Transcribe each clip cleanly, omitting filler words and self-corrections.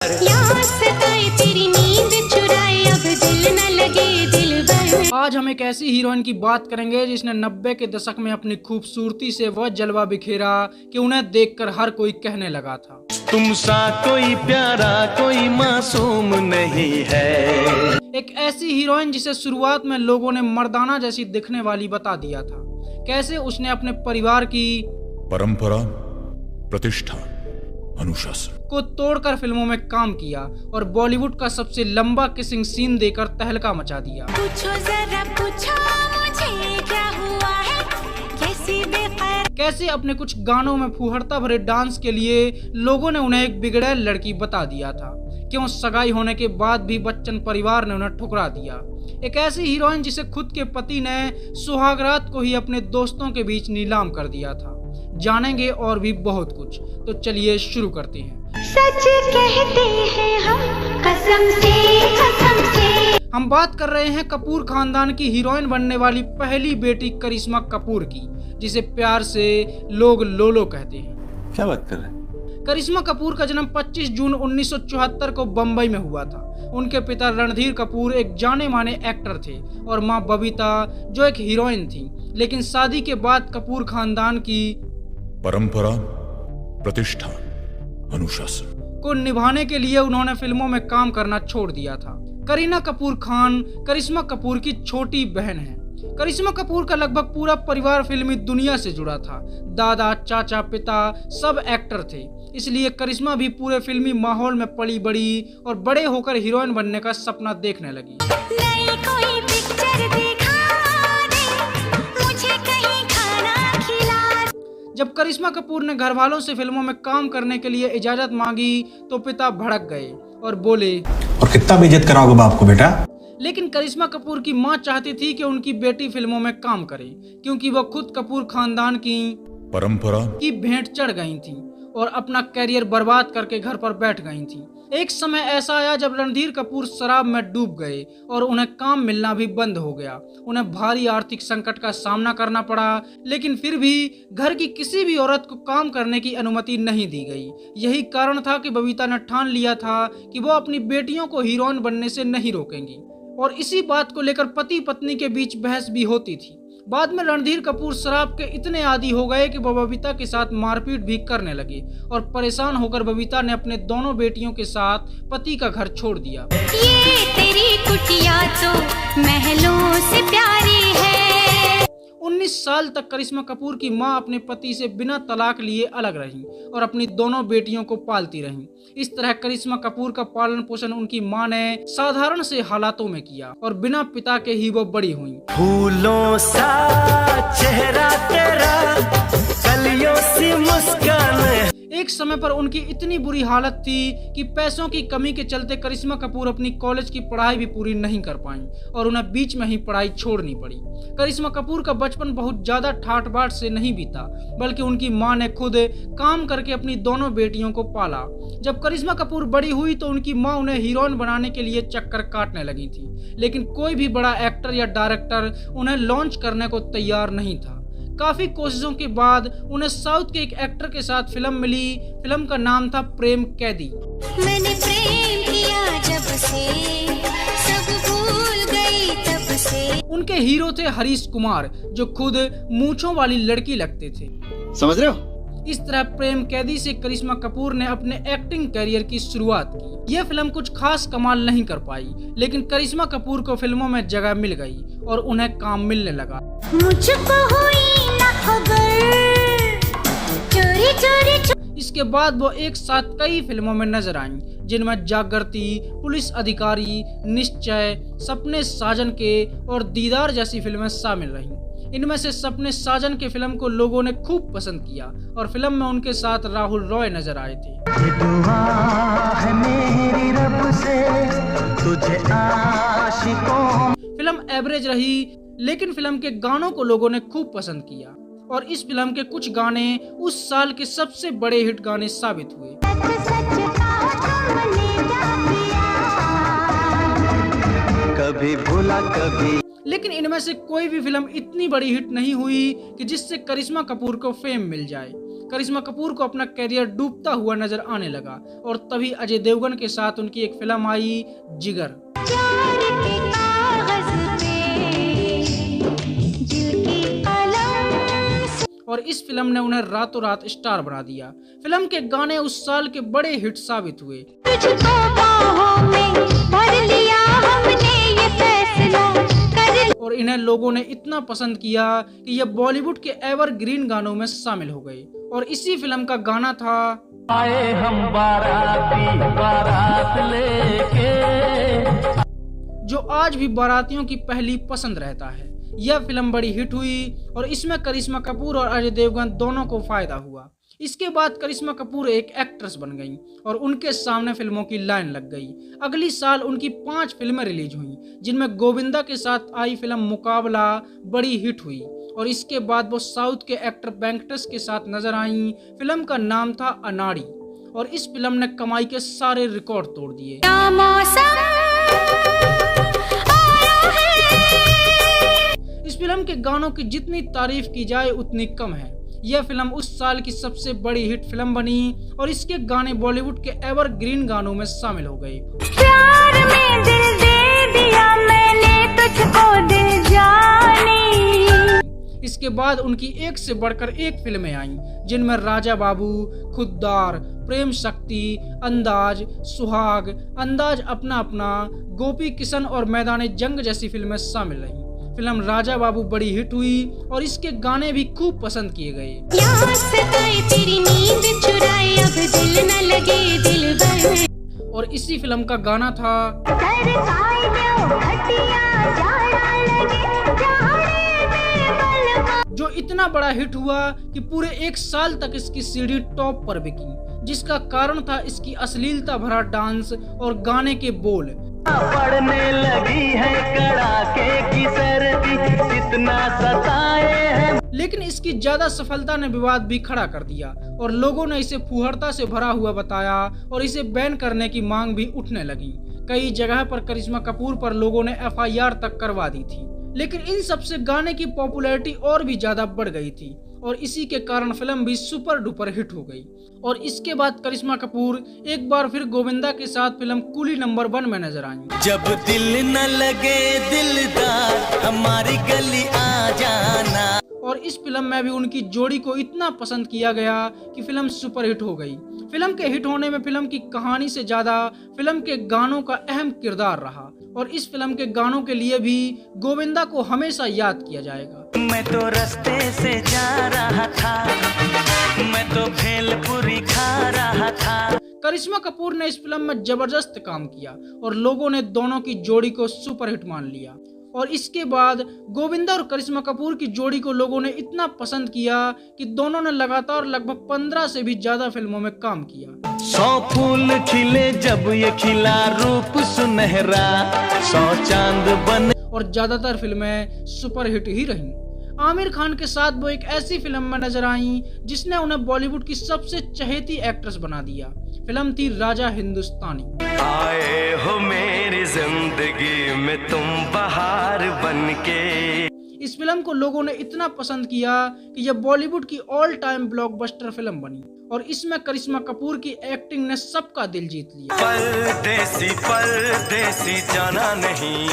आज हम एक ऐसी हीरोइन की बात करेंगे जिसने 90 के दशक में अपनी खूबसूरती से वह जलवा बिखेरा कि उन्हें देखकर हर कोई कहने लगा था, तुम सा कोई प्यारा कोई मासूम नहीं है। एक ऐसी हीरोइन जिसे शुरुआत में लोगों ने मर्दाना जैसी दिखने वाली बता दिया था। कैसे उसने अपने परिवार की परंपरा, प्रतिष्ठा, अनुशासन को तोड़कर फिल्मों में काम किया और बॉलीवुड का सबसे लंबा किसिंग सीन देकर तहलका मचा दिया। पूछो जरा पूछो मुझे क्या हुआ है, कैसी बेखैर। कैसे अपने कुछ गानों में फुहड़ता भरे डांस के लिए लोगों ने उन्हें एक बिगड़ैल लड़की बता दिया था। क्यों सगाई होने के बाद भी बच्चन परिवार ने उन्हें ठुकरा दिया। एक ऐसी हीरोइन जिसे खुद के पति ने सुहागरात को ही अपने दोस्तों के बीच नीलाम कर दिया था। जानेंगे और भी बहुत कुछ, तो चलिए शुरू करते हैं। सच कहते हैं हम कसम से। हम बात कर रहे हैं कपूर खानदान की हीरोइन बनने वाली पहली बेटी करिश्मा कपूर की, जिसे प्यार से लोग लोलो कहते हैं। क्या बात कर रहे हैं? करिश्मा कपूर का जन्म 25 जून 1974 को बम्बई में हुआ था। उनके पिता रणधीर कपूर एक जाने माने एक्टर थे और मां बबीता जो एक हीरोइन थी। लेकिन शादी के बाद कपूर खानदान की परंपरा, प्रतिष्ठा, अनुशासन को निभाने के लिए उन्होंने फिल्मों में काम करना छोड़ दिया था। करीना कपूर खान करिश्मा कपूर की छोटी बहन है। करिश्मा कपूर का लगभग पूरा परिवार फिल्मी दुनिया से जुड़ा था। दादा, चाचा, पिता सब एक्टर थे, इसलिए करिश्मा भी पूरे फिल्मी माहौल में पली बड़ी और बड़े होकर हीरोइन बनने का सपना देखने लगी। नई कोई पिक्चर दिखा दे, मुझे कहीं खाना खिला। जब करिश्मा कपूर ने घर वालों से फिल्मों में काम करने के लिए इजाजत मांगी तो पिता भड़क गए और बोले, और कितना बेइज्जत कराओगे बाप को बेटा। लेकिन करिश्मा कपूर की मां चाहती थी कि उनकी बेटी फिल्मों में काम करे, क्योंकि वह खुद कपूर खानदान की परंपरा की भेंट चढ़ गई थी और अपना कैरियर बर्बाद करके घर पर बैठ गई थी। एक समय ऐसा आया जब रणधीर कपूर शराब में डूब गए और उन्हें काम मिलना भी बंद हो गया। उन्हें भारी आर्थिक संकट का सामना करना पड़ा, लेकिन फिर भी घर की किसी भी औरत को काम करने की अनुमति नहीं दी गई। यही कारण था कि बबीता ने ठान लिया था कि वो अपनी बेटियों को हीरोइन बनने से नहीं रोकेंगी, और इसी बात को लेकर पति पत्नी के बीच बहस भी होती थी। बाद में रणधीर कपूर शराब के इतने आदी हो गए कि वो बबीता के साथ मारपीट भी करने लगे और परेशान होकर बबीता ने अपने दोनों बेटियों के साथ पति का घर छोड़ दिया। ये तेरी कुटिया तो महलों से प्यारी है। 19 साल तक करिश्मा कपूर की मां अपने पति से बिना तलाक लिए अलग रहीं और अपनी दोनों बेटियों को पालती रहीं। इस तरह करिश्मा कपूर का पालन पोषण उनकी मां ने साधारण से हालातों में किया और बिना पिता के ही वो बड़ी हुईं। फूलों सा चेहरा तेरा, कलियों सी मुस्कान। एक समय पर उनकी इतनी बुरी हालत थी कि पैसों की कमी के चलते करिश्मा कपूर अपनी कॉलेज की पढ़ाई भी पूरी नहीं कर पाईं और उन्हें बीच में ही पढ़ाई छोड़नी पड़ी। करिश्मा कपूर का बचपन बहुत ज्यादा ठाट बाट से नहीं बीता, बल्कि उनकी मां ने खुद काम करके अपनी दोनों बेटियों को पाला। जब करिश्मा कपूर बड़ी हुई तो उनकी मां उन्हें हीरोइन बनाने के लिए चक्कर काटने लगी थी, लेकिन कोई भी बड़ा एक्टर या डायरेक्टर उन्हें लॉन्च करने को तैयार नहीं था। काफी कोशिशों के बाद उन्हें साउथ के एक एक्टर के साथ फिल्म मिली। फिल्म का नाम था प्रेम कैदी। मैंने प्रेम किया जब से, सब भूल गई तब से। उनके हीरो थे हरीश कुमार, जो खुद मूंछों वाली लड़की लगते थे। समझ रहे हो? इस तरह प्रेम कैदी से करिश्मा कपूर ने अपने एक्टिंग करियर की शुरुआत की। यह फिल्म कुछ खास कमाल नहीं कर पाई, लेकिन करिश्मा कपूर को फिल्मों में जगह मिल गई और उन्हें काम मिलने लगा। मुझको हुई ना खबर, चोरी चोरी। इसके बाद वो एक साथ कई फिल्मों में नजर आईं, जिनमें जागृति, पुलिस अधिकारी, निश्चय, सपने साजन के और दीदार जैसी फिल्में शामिल रहीं। इनमें से सपने साजन के फिल्म को लोगों ने खूब पसंद किया और फिल्म में उनके साथ राहुल रॉय नजर आए थे। दुआ है मेरी रब से तुझे आशिकों। फिल्म एवरेज रही, लेकिन फिल्म के गानों को लोगों ने खूब पसंद किया और इस फिल्म के कुछ गाने उस साल के सबसे बड़े हिट गाने साबित हुए। कभी भूला कभी। लेकिन इनमें से कोई भी फिल्म इतनी बड़ी हिट नहीं हुई कि जिससे करिश्मा कपूर को फेम मिल जाए। करिश्मा कपूर को अपना करियर डूबता हुआ नजर आने लगा और तभी अजय देवगन के साथ उनकी एक फिल्म आई जिगर। और इस फिल्म ने उन्हें रातों रात स्टार बना दिया। फिल्म के गाने उस साल के बड़े हिट साबित हुए। और इन्हें लोगों ने इतना पसंद किया कि ये बॉलीवुड के एवरग्रीन गानों में शामिल हो गए। और इसी फिल्म का गाना था आए हम बाराती बारात लेके, जो आज भी बारातियों की पहली पसंद रहता है। यह फिल्म बड़ी हिट हुई और इसमें करिश्मा कपूर और अजय देवगन दोनों को फायदा हुआ। इसके बाद करिश्मा कपूर एक एक्ट्रेस बन गईं और उनके सामने फिल्मों की लाइन लग गई। अगली साल उनकी 5 फिल्में रिलीज हुईं, जिनमें गोविंदा के साथ आई फिल्म मुकाबला बड़ी हिट हुई। और इसके बाद वो साउथ के एक्टर वेंकटेश के साथ नजर आईं। फिल्म का नाम था अनाड़ी और इस फिल्म ने कमाई के सारे रिकॉर्ड तोड़ दिए। इस फिल्म के गानों की जितनी तारीफ की जाए उतनी कम है। यह फिल्म उस साल की सबसे बड़ी हिट फिल्म बनी और इसके गाने बॉलीवुड के एवरग्रीन गानों में शामिल हो गए। प्यार में दिल दे दिया मैंने तुझको दिल जानी। इसके बाद उनकी एक से बढ़कर एक फिल्में आईं, जिनमें राजा बाबू, खुददार, प्रेम शक्ति, अंदाज, सुहाग, अंदाज अपना अपना, गोपी किशन और मैदान जंग जैसी फिल्में शामिल रहीं। फिल्म राजा बाबू बड़ी हिट हुई और इसके गाने भी खूब पसंद किए गए। तेरी नींद चुराए अब दिल न लगे दिलबर। और इसी फिल्म का गाना था जो इतना बड़ा हिट हुआ कि पूरे 1 साल तक इसकी सीडी टॉप पर बिकी, जिसका कारण था इसकी अश्लीलता भरा डांस और गाने के बोल। पड़ने लगी है कड़ाके की सर्दी, इतना सताए हैं। लेकिन इसकी ज्यादा सफलता ने विवाद भी खड़ा कर दिया और लोगों ने इसे फुहड़ता से भरा हुआ बताया और इसे बैन करने की मांग भी उठने लगी। कई जगह पर करिश्मा कपूर पर लोगों ने FIR तक करवा दी थी। लेकिन इन सबसे गाने की पॉपुलैरिटी और भी ज्यादा बढ़ गई थी और इसी के कारण फिल्म भी सुपर डुपर हिट हो गई। और इसके बाद करिश्मा कपूर एक बार फिर गोविंदा के साथ फिल्म कूली नंबर 1 में नजर आई। जब दिल न लगे दिलदार हमारी गली आ जाना। और इस फिल्म में भी उनकी जोड़ी को इतना पसंद किया गया कि फिल्म सुपर हिट हो गई। फिल्म के हिट होने में फिल्म की कहानी से ज्यादा फिल्म के गानों का अहम किरदार रहा और इस फिल्म के गानों के लिए भी गोविंदा को हमेशा याद किया जाएगा। मैं तो रास्ते से जा रहा था, मैं तो भेलपुरी खा रहा था। करिश्मा कपूर ने इस फिल्म में जबरदस्त काम किया और लोगों ने दोनों की जोड़ी को सुपरहिट मान लिया। और इसके बाद गोविंदा और करिश्मा कपूर की जोड़ी को लोगों ने इतना पसंद किया कि दोनों ने लगातार लगभग 15 से भी ज्यादा फिल्मों में काम किया। 100 फूल खिले जब ये खिला रूप सुनहरा, 100 चांद बने। और ज्यादातर फिल्में सुपरहिट ही रहीं। आमिर खान के साथ वो एक ऐसी फिल्म में नजर आई जिसने उन्हें बॉलीवुड की सबसे चहेती एक्ट्रेस बना दिया। फिल्म थी राजा हिंदुस्तानी। आए हो मेरी जिंदगी में तुम बहार बनके। इस फिल्म को लोगों ने इतना पसंद किया कि यह बॉलीवुड की ऑल टाइम ब्लॉकबस्टर फिल्म बनी और इसमें करिश्मा कपूर की एक्टिंग ने सबका दिल जीत लिया। परदेसी जाना नहीं।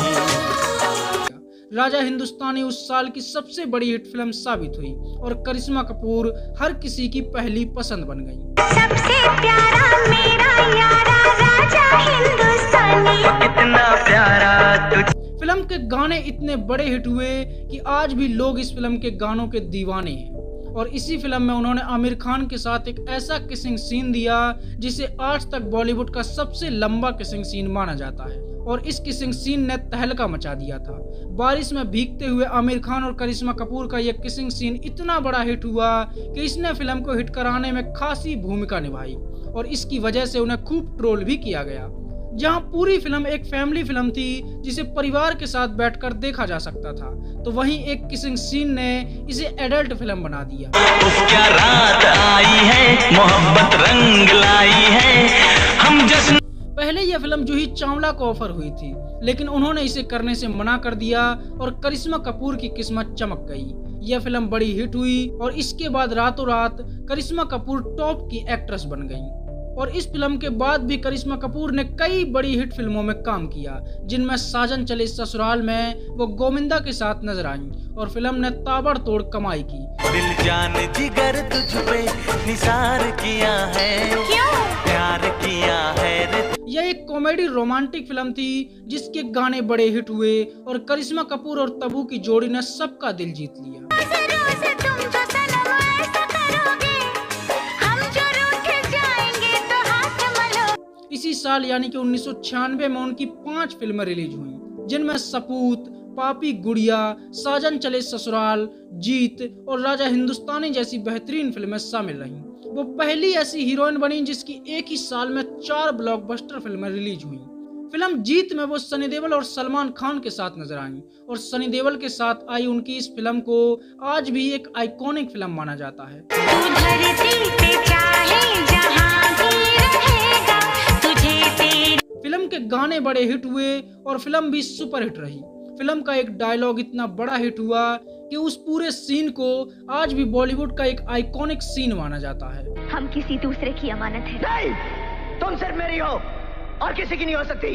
राजा हिंदुस्तानी उस साल की सबसे बड़ी हिट फिल्म साबित हुई और करिश्मा कपूर हर किसी की पहली पसंद बन गई। सबसे प्यारा मेरा यारा राजा हिंदुस्तानी, कितना प्यारा तुझ। फिल्म के गाने इतने बड़े हिट हुए कि आज भी लोग इस फिल्म के गानों के दीवाने हैं। और इसी फिल्म में उन्होंने आमिर खान के साथ एक ऐसा किसिंग सीन दिया जिसे आज तक बॉलीवुड का सबसे लंबा किसिंग सीन माना जाता है। और इस किसिंग सीन ने तहलका मचा दिया था। बारिश में भीगते हुए आमिर खान और करिश्मा कपूर का यह किसिंग सीन इतना बड़ा हिट हुआ कि इसने फिल्म को हिट कराने में खासी भूमिका निभाई और इसकी वजह से उन्हें खूब ट्रोल भी किया गया। जहां पूरी फिल्म एक फैमिली फिल्म थी जिसे परिवार के साथ बैठकर देखा जा सकता था, तो वहीं एक किसिंग सीन ने इसे एडल्ट फिल्म बना दिया। क्या रात आई है, मोहब्बत रंग लाई है, हम जश्न। पहले यह फिल्म जूही चावला को ऑफर हुई थी, लेकिन उन्होंने इसे करने से मना कर दिया और करिश्मा कपूर की किस्मत चमक गई। यह फिल्म बड़ी हिट हुई और इसके बाद रातों रात करिश्मा कपूर टॉप की एक्ट्रेस बन गईं। और इस फिल्म के बाद भी करिश्मा कपूर ने कई बड़ी हिट फिल्मों में काम किया, जिनमें साजन चले ससुराल में वो गोविंदा के साथ नजर आईं और फिल्म ने ताबड़तोड़ कमाई की। दिल जान जिगर तुझ पे निसार किया है, क्यों प्यार किया है रे। यह एक कॉमेडी रोमांटिक फिल्म थी जिसके गाने बड़े हिट हुए और करिश्मा कपूर और तब्बू की जोड़ी ने सबका दिल जीत लिया। इसी साल यानी कि 1996 में उनकी 5 फिल्में रिलीज हुई, जिनमें सपूत, पापी गुड़िया, साजन चले ससुराल, जीत और राजा हिंदुस्तानी जैसी बेहतरीन फिल्में शामिल रहीं। वो पहली ऐसी हीरोइन बनी जिसकी एक ही साल में 4 ब्लॉकबस्टर फिल्में रिलीज हुई। फिल्म जीत में वो सनी देओल और सलमान खान के साथ नजर आईं और सनी देओल के साथ आई उनकी इस फिल्म को आज भी एक आइकॉनिक फिल्म माना जाता है। फिल्म के गाने बड़े हिट हुए और फिल्म भी सुपर हिट रही। फिल्म का एक डायलॉग इतना बड़ा हिट हुआ कि उस पूरे सीन को आज भी बॉलीवुड का एक आइकॉनिक सीन माना जाता है। हम किसी दूसरे की अमानत है। नहीं, तुम सिर्फ मेरी हो और किसी की नहीं हो सकती।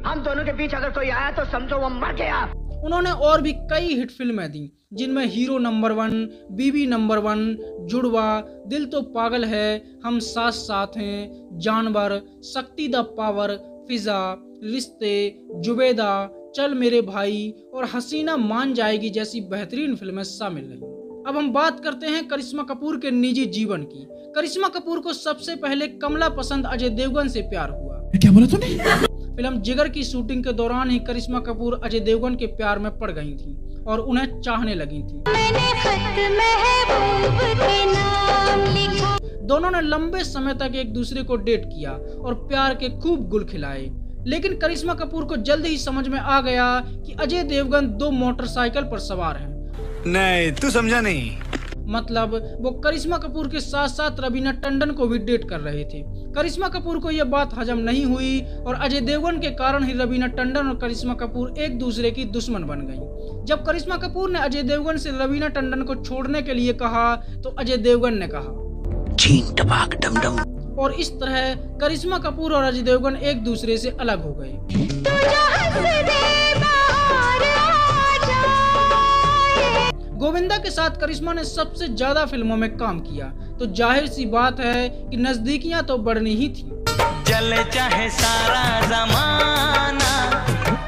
हम दोनों के बीच अगर कोई आया तो समझो वो मर गया। उन्होंने और भी कई हिट फिल्में दी, जिनमें हीरो नंबर 1, बीबी नंबर 1, जुड़वा, दिल तो पागल है, हम साथ साथ हैं, जानवर, शक्ति द पावर, फिजा, रिश्ते, जुबेदा, चल मेरे भाई और हसीना मान जाएगी जैसी बेहतरीन फिल्में शामिल रहीं। अब हम बात करते हैं करिश्मा कपूर के निजी जीवन की। करिश्मा कपूर को सबसे पहले कमला पसंद अजय देवगन से प्यार हुआ। क्या बोला तूने? फिल्म जिगर की शूटिंग के दौरान ही करिश्मा कपूर अजय देवगन के प्यार में पड़ गई थी और उन्हें चाहने लगी थी। दोनों ने लंबे समय तक एक दूसरे को डेट किया और प्यार के खूब गुल खिलाए, लेकिन करिश्मा कपूर को जल्द ही समझ में आ गया कि अजय देवगन 2 मोटरसाइकिल पर सवार हैं। नहीं, तू समझा नहीं। मतलब वो करिश्मा कपूर के साथ साथ रवीना टंडन को भी डेट कर रहे थे। करिश्मा कपूर को यह बात हजम नहीं हुई और अजय देवगन के कारण ही रवीना टंडन और करिश्मा कपूर एक दूसरे की दुश्मन बन गईं। जब करिश्मा कपूर ने अजय देवगन से रवीना टंडन को छोड़ने के लिए कहा तो अजय देवगन ने कहा चीन टपाक डम डम। और इस तरह करिश्मा कपूर और अजय देवगन एक दूसरे से अलग हो गए। गोविंदा के साथ करिश्मा ने सबसे ज्यादा फिल्मों में काम किया, तो जाहिर सी बात है कि नजदीकियां तो बढ़नी ही थी। चले चाहे सारा जमाना,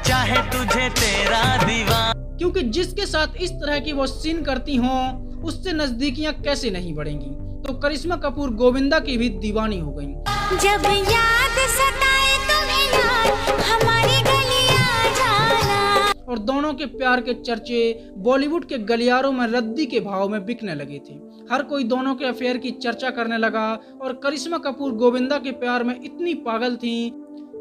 चाहे तुझे तेरा दीवाना। क्योंकि जिसके साथ इस तरह की वो सीन करती हों, उससे नजदीकियां कैसे नहीं बढ़ेंगी। तो करिश्मा कपूर गोविंदा की भी दीवानी हो गईं। जब याद सताए तुम्हें यार, हमारी गलियां जाना। और दोनों के प्यार के चर्चे बॉलीवुड के गलियारों में रद्दी के भाव में बिकने लगे थे। हर कोई दोनों के अफेयर की चर्चा करने लगा और करिश्मा कपूर गोविंदा के प्यार में इतनी पागल थी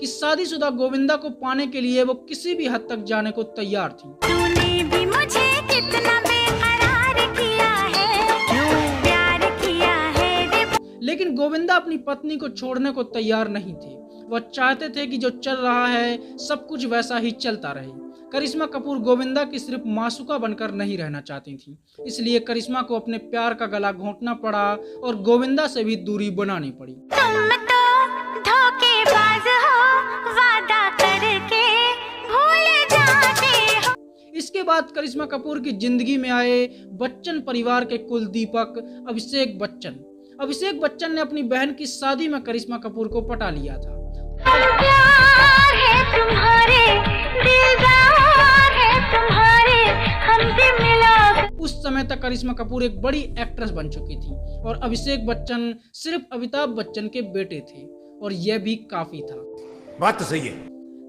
कि शादीशुदा गोविंदा को पाने के लिए वो किसी भी हद तक जाने को तैयार थी। तूने भी मुझे कितना बेकरार किया है, क्यों प्यार किया है रे। लेकिन गोविंदा अपनी पत्नी को छोड़ने को तैयार नहीं थे। वह चाहते थे कि जो चल रहा है सब कुछ वैसा ही चलता रहे। करिश्मा कपूर गोविंदा की सिर्फ मासूका बनकर नहीं रहना चाहती थी, इसलिए करिश्मा को अपने प्यार का गला घोंटना पड़ा और गोविंदा से भी दूरी बनानी पड़ी। तुम तो धोखेबाज हो, वादा करके भूल जाते हो। इसके बाद करिश्मा कपूर की जिंदगी में आए बच्चन परिवार के कुलदीपक अभिषेक बच्चन। अभिषेक बच्चन ने अपनी बहन की शादी में करिश्मा कपूर को पटा लिया था। प्यार है तुम्हारे, दिलदार है तुम्हारे, हमसे मिला। उस समय तक करिश्मा कपूर एक बड़ी एक्ट्रेस बन चुकी थी और अभिषेक बच्चन सिर्फ अमिताभ बच्चन के बेटे थे और यह भी काफी था। बात तो सही है।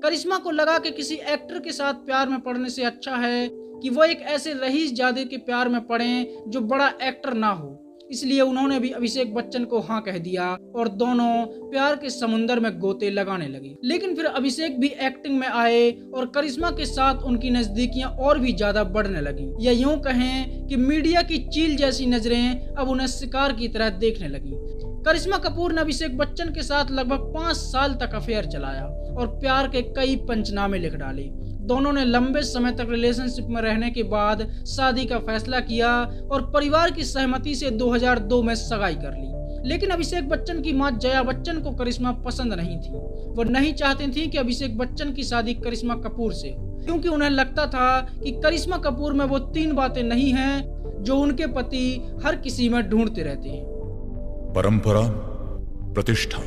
करिश्मा को लगा कि किसी एक्टर के साथ प्यार में पड़ने से अच्छा है कि वो एक ऐसे रईसजादे के प्यार में पड़ें जो बड़ा एक्टर ना हो। इसलिए उन्होंने भी अभिषेक बच्चन को हाँ कह दिया और दोनों प्यार के समुंदर में गोते लगाने लगे। लेकिन फिर अभिषेक भी एक्टिंग में आए और करिश्मा के साथ उनकी नजदीकियां और भी ज्यादा बढ़ने लगी। या यूं कहें कि मीडिया की चील जैसी नजरें अब उन्हें शिकार की तरह देखने लगी। करिश्मा कपूर ने अभिषेक बच्चन के साथ लगभग 5 साल तक अफेयर चलाया और प्यार के कई पंचनामे लिख डाले। दोनों ने लंबे समय तक रिलेशनशिप में रहने के बाद शादी का फैसला किया और परिवार की सहमति से 2002 में सगाई कर ली। लेकिन अभिषेक बच्चन की मां जया बच्चन को करिश्मा पसंद नहीं थी। वो नहीं चाहती थी कि अभिषेक बच्चन की शादी करिश्मा कपूर से हो, क्योंकि उन्हें लगता था कि करिश्मा कपूर में वो 3 बातें नहीं हैं जो उनके पति हर किसी में ढूंढते रहते हैं: परंपरा, प्रतिष्ठा,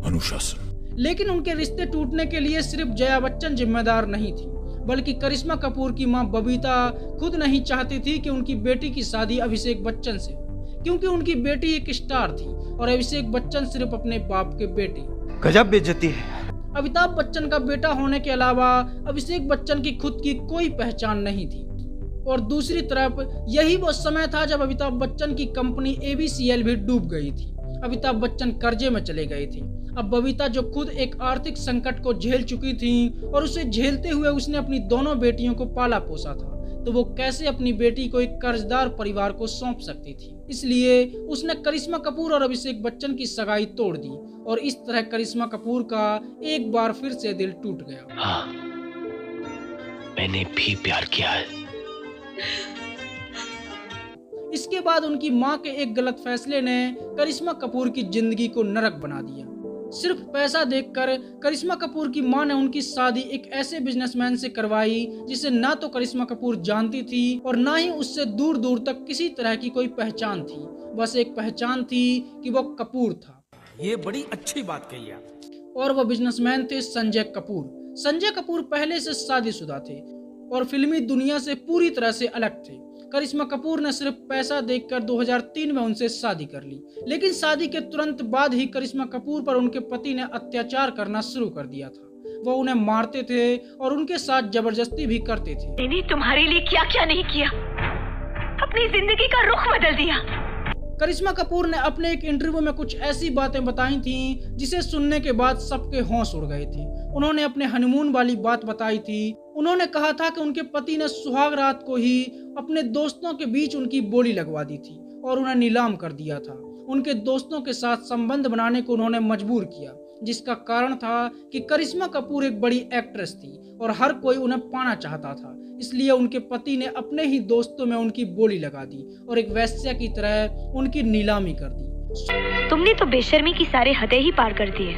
अनुशासन। लेकिन उनके रिश्ते टूटने के लिए सिर्फ जया बच्चन जिम्मेदार नहीं थी, बल्कि करिश्मा कपूर की मां बबीता खुद नहीं चाहती थी कि उनकी बेटी की शादी अभिषेक बच्चन से, क्योंकि उनकी बेटी एक स्टार थी और अभिषेक बच्चन सिर्फ अपने बाप के बेटे। गजब बेइज्जती है। अमिताभ बच्चन का बेटा होने के अलावा अभिषेक बच्चन की खुद की कोई पहचान नहीं थी। और दूसरी तरफ यही वो समय था जब अमिताभ बच्चन की कंपनी ABCL भी डूब गई थी। अमिताभ बच्चन कर्जे में चले गए थे। अब बबीता जो खुद एक आर्थिक संकट को झेल चुकी थी और उसे झेलते हुए उसने अपनी दोनों बेटियों को पाला पोसा था, तो वो कैसे अपनी बेटी को एक कर्जदार परिवार को सौंप सकती थी। इसलिए उसने करिश्मा कपूर और अभिषेक बच्चन की सगाई तोड़ दी और इस तरह करिश्मा कपूर का एक बार फिर से दिल टूट गया। हाँ, मैंने भी प्यार किया है। इसके बाद उनकी मां के एक गलत फैसले ने करिश्मा कपूर की जिंदगी को नरक बना दिया। सिर्फ पैसा देखकर करिश्मा कपूर की मां ने उनकी शादी एक ऐसे बिजनेसमैन से करवाई जिसे ना तो करिश्मा कपूर जानती थी और ना ही उससे दूर दूर तक किसी तरह की कोई पहचान थी। बस एक पहचान थी कि वो कपूर था। ये बड़ी अच्छी बात कही आप। और वो बिजनेसमैन थे संजय कपूर। संजय कपूर पहले से शादीशुदा थे और फिल्मी दुनिया से पूरी तरह से अलग थे। करिश्मा कपूर ने सिर्फ पैसा देखकर 2003 में उनसे शादी कर ली, लेकिन शादी के तुरंत बाद ही करिश्मा कपूर पर उनके पति ने अत्याचार करना शुरू कर दिया था। वो उन्हें मारते थे और उनके साथ जबरदस्ती भी करते थे। मैंने तुम्हारे लिए क्या क्या नहीं किया, अपनी जिंदगी का रुख बदल दिया। करिश्मा कपूर ने अपने एक इंटरव्यू में कुछ ऐसी बातें बताई थीं जिसे सुनने के बाद सबके होश उड़ गए थे। उन्होंने अपने हनीमून वाली बात बताई थी। उन्होंने कहा था कि उनके पति ने सुहाग रात को ही अपने दोस्तों के बीच उनकी बोली लगवा दी थी और उन्हें नीलाम कर दिया था। उनके दोस्तों के साथ संबंध बनाने को उन्होंने मजबूर किया, जिसका कारण था कि करिश्मा कपूर एक बड़ी एक्ट्रेस थी और हर कोई उन्हें पाना चाहता था। इसलिए उनके पति ने अपने ही दोस्तों में उनकी बोली लगा दी और एक वेश्या की तरह उनकी नीलामी कर दी। तुमने तो बेशर्मी की सारे हदें ही पार कर दिए।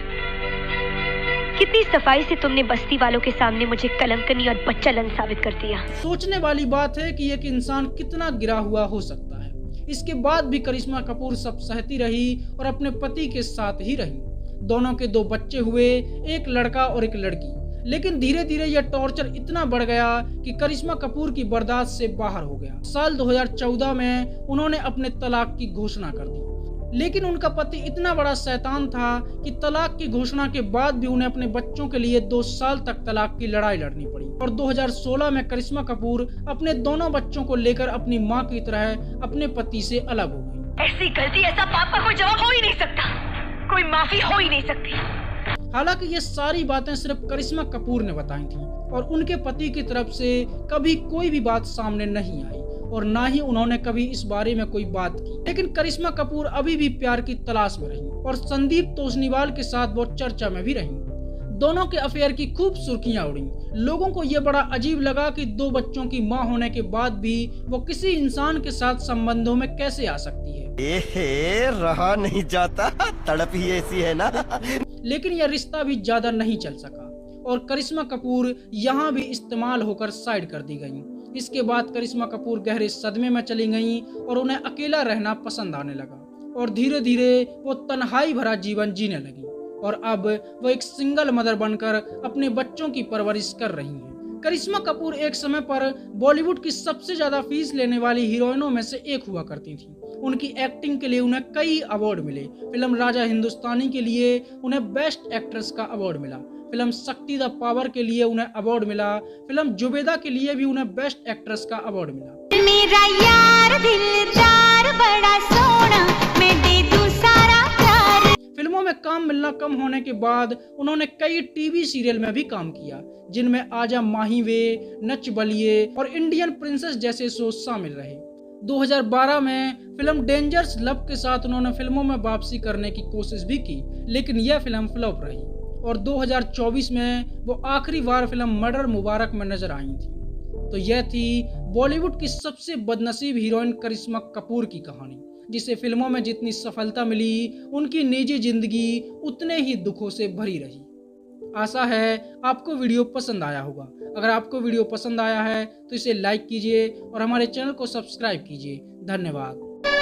कितनी सफाई से तुमने बस्ती वालों के सामने मुझे कलंकनी और बच्चालन साबित कर दिया। सोचने वाली बात है कि एक इंसान कितना गिरा हुआ हो सकता है। इसके बाद भी करिश्मा कपूर सब सहती रही और अपने पति के साथ ही रही। दोनों के 2 बच्चे हुए, एक लड़का और एक लड़की। लेकिन धीरे धीरे यह टॉर्चर इतना बढ़ गया कि करिश्मा कपूर की बर्दाश्त से बाहर हो गया। साल 2014 में उन्होंने अपने तलाक की घोषणा कर दी। लेकिन उनका पति इतना बड़ा शैतान था कि तलाक की घोषणा के बाद भी उन्हें अपने बच्चों के लिए 2 साल तक तलाक की लड़ाई लड़नी पड़ी। और 2016 में करिश्मा कपूर अपने दोनों बच्चों को लेकर अपनी मां की तरह अपने पति से अलग हो गई। ऐसी गलती, ऐसा पाप का कोई जवाब हो ही नहीं सकता, कोई माफी हो ही नहीं सकती। हालांकि ये सारी बातें सिर्फ करिश्मा कपूर ने बताई थी और उनके पति की तरफ से कभी कोई भी बात सामने नहीं आई और ना ही उन्होंने कभी इस बारे में कोई बात की। लेकिन करिश्मा कपूर अभी भी प्यार की तलाश में रही और संदीप तोषनीवाल के साथ वो चर्चा में भी रही। दोनों के अफेयर की खूब सुर्खियां उड़ी। लोगों को ये बड़ा अजीब लगा कि 2 बच्चों की मां होने के बाद भी वो किसी इंसान के साथ संबंधों में कैसे आ सकती है। रहा नहीं जाता, तड़प ही ऐसी है ना। लेकिन यह रिश्ता भी ज्यादा नहीं चल सका और करिश्मा कपूर यहाँ भी इस्तेमाल होकर साइड कर दी गयी। इसके बाद करिश्मा कपूर गहरे सदमे में चली गईं और उन्हें अकेला रहना पसंद आने लगा और धीरे धीरे वो तन्हाई भरा जीवन जीने लगी और अब वो एक सिंगल मदर बनकर अपने बच्चों की परवरिश कर रही हैं। करिश्मा कपूर एक समय पर बॉलीवुड की सबसे ज्यादा फीस लेने वाली हीरोइनों में से एक हुआ करती थी। उनकी एक्टिंग के लिए उन्हें कई अवार्ड मिले। फिल्म राजा हिंदुस्तानी के लिए उन्हें बेस्ट एक्ट्रेस का अवार्ड मिला। फिल्म शक्ति द पावर के लिए उन्हें अवार्ड मिला। फिल्म जुबेदा के लिए भी उन्हें बेस्ट एक्ट्रेस का अवार्ड मिला। मेरा यार दिलदार बड़ा सोना, मैं दे दूं सारा प्यार। फिल्मों में काम मिलना कम होने के बाद उन्होंने कई टीवी सीरियल में भी काम किया, जिनमें आजा माही वे, नच बलिए और इंडियन प्रिंसेस जैसे शो शामिल रहे। 2012 में फिल्म डेंजर्स लव के साथ उन्होंने फिल्मों में वापसी करने की कोशिश भी की, लेकिन यह फिल्म फ्लॉप रही और 2024 में वो आखिरी बार फिल्म मर्डर मुबारक में नजर आई थी। तो यह थी बॉलीवुड की सबसे बदनसीब हीरोइन करिश्मा कपूर की कहानी, जिसे फिल्मों में जितनी सफलता मिली उनकी निजी जिंदगी उतने ही दुखों से भरी रही। आशा है आपको वीडियो पसंद आया होगा। अगर आपको वीडियो पसंद आया है तो इसे लाइक कीजिए और हमारे चैनल को सब्सक्राइब कीजिए। धन्यवाद।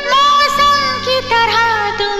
मौसम की तरह तुम